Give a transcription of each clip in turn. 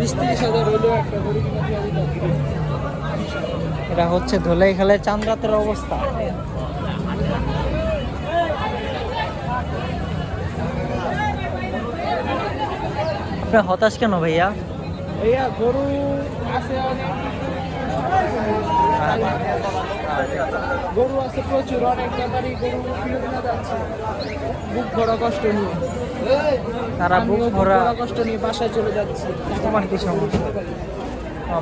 20-30 হাজার হলেও একটা গরু কিনে দিয়ে দিতে। এটা হচ্ছে ধলাই খেলায় চাঁদ রাতের অবস্থা। আপনি হতাশ কেন ভাইয়া? ভাইয়া গরু আছে অনেক, গরু আছে প্রচুর, অনেক ব্যাপারই গরু কিনে কিনে যাচ্ছে বুক ভরা কষ্ট নিয়ে। তারা বুক আমিও ভরা কষ্ট নিয়ে বাসায় চলে যাচ্ছি। তোমার কি সমস্যা?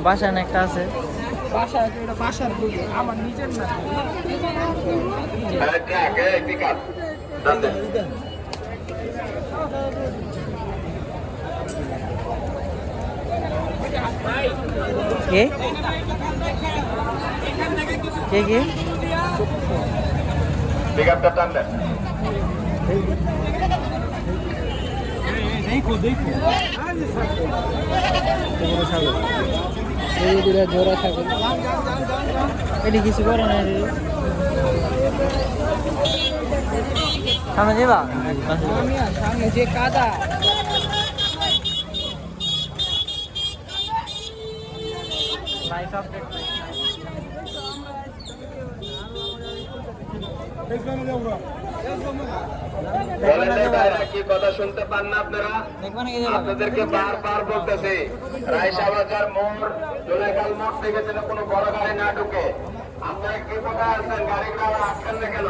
বাসায় না একটা আছে? বাসায়, এটা বাসার গরু, আমার নিজের না। কে কে কে পিকআপটা টান দেন। জোড়া ছাগল এটি কিছু করে না। সামনে যাবা? সামনে যে কাদা, লাইফ আপডেট কি কথা শুনতে পান না আপনারা? আপনাদেরকে বারবার বলতেছি, রায়শা বাজার মোড়, জোলাইখাল মোড় থেকে যেন কোনো বড় গাড়ি না ঢুকে। আপনারা কি কোথায় আছেন? গাড়ি ঘোড়া আটকান না কেন?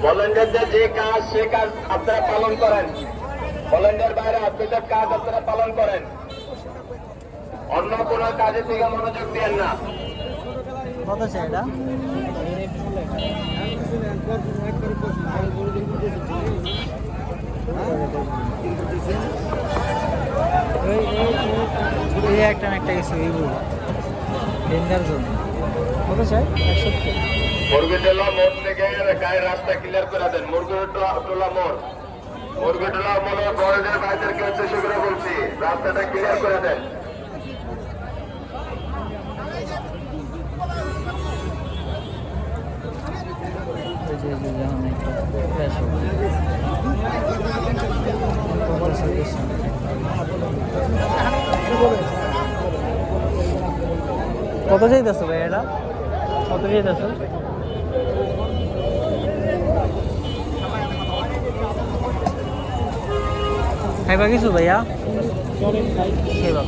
ভলেন্টিয়ার যে কাজ, সে কাজ আপনারা পালন করেন। ভলেন্টিয়ার বাইরে আপনাদের কাজ আপনারা পালন করেন, অন্য কোনো কাজের দিকে মনোযোগ দেন না। কত চাই এটা? এই একটা না একটা কিছু ডেঞ্জার জোন। কত চাই? 170। মুরগিটোলা মোড় থেকে গায়ের রাস্তা ক্লিয়ার করে দেন। মুরগিটোলা মোড়, মুরগিটোলা মোড়ের বড়দের ভাইদেরকে উদ্দেশ্য করে বলছি, রাস্তাটা ক্লিয়ার করে দেন। কত চাইতেছো ভাই এটা? কত চাইতেছো? খাইবা কিছু ভাইয়া? খাইবা।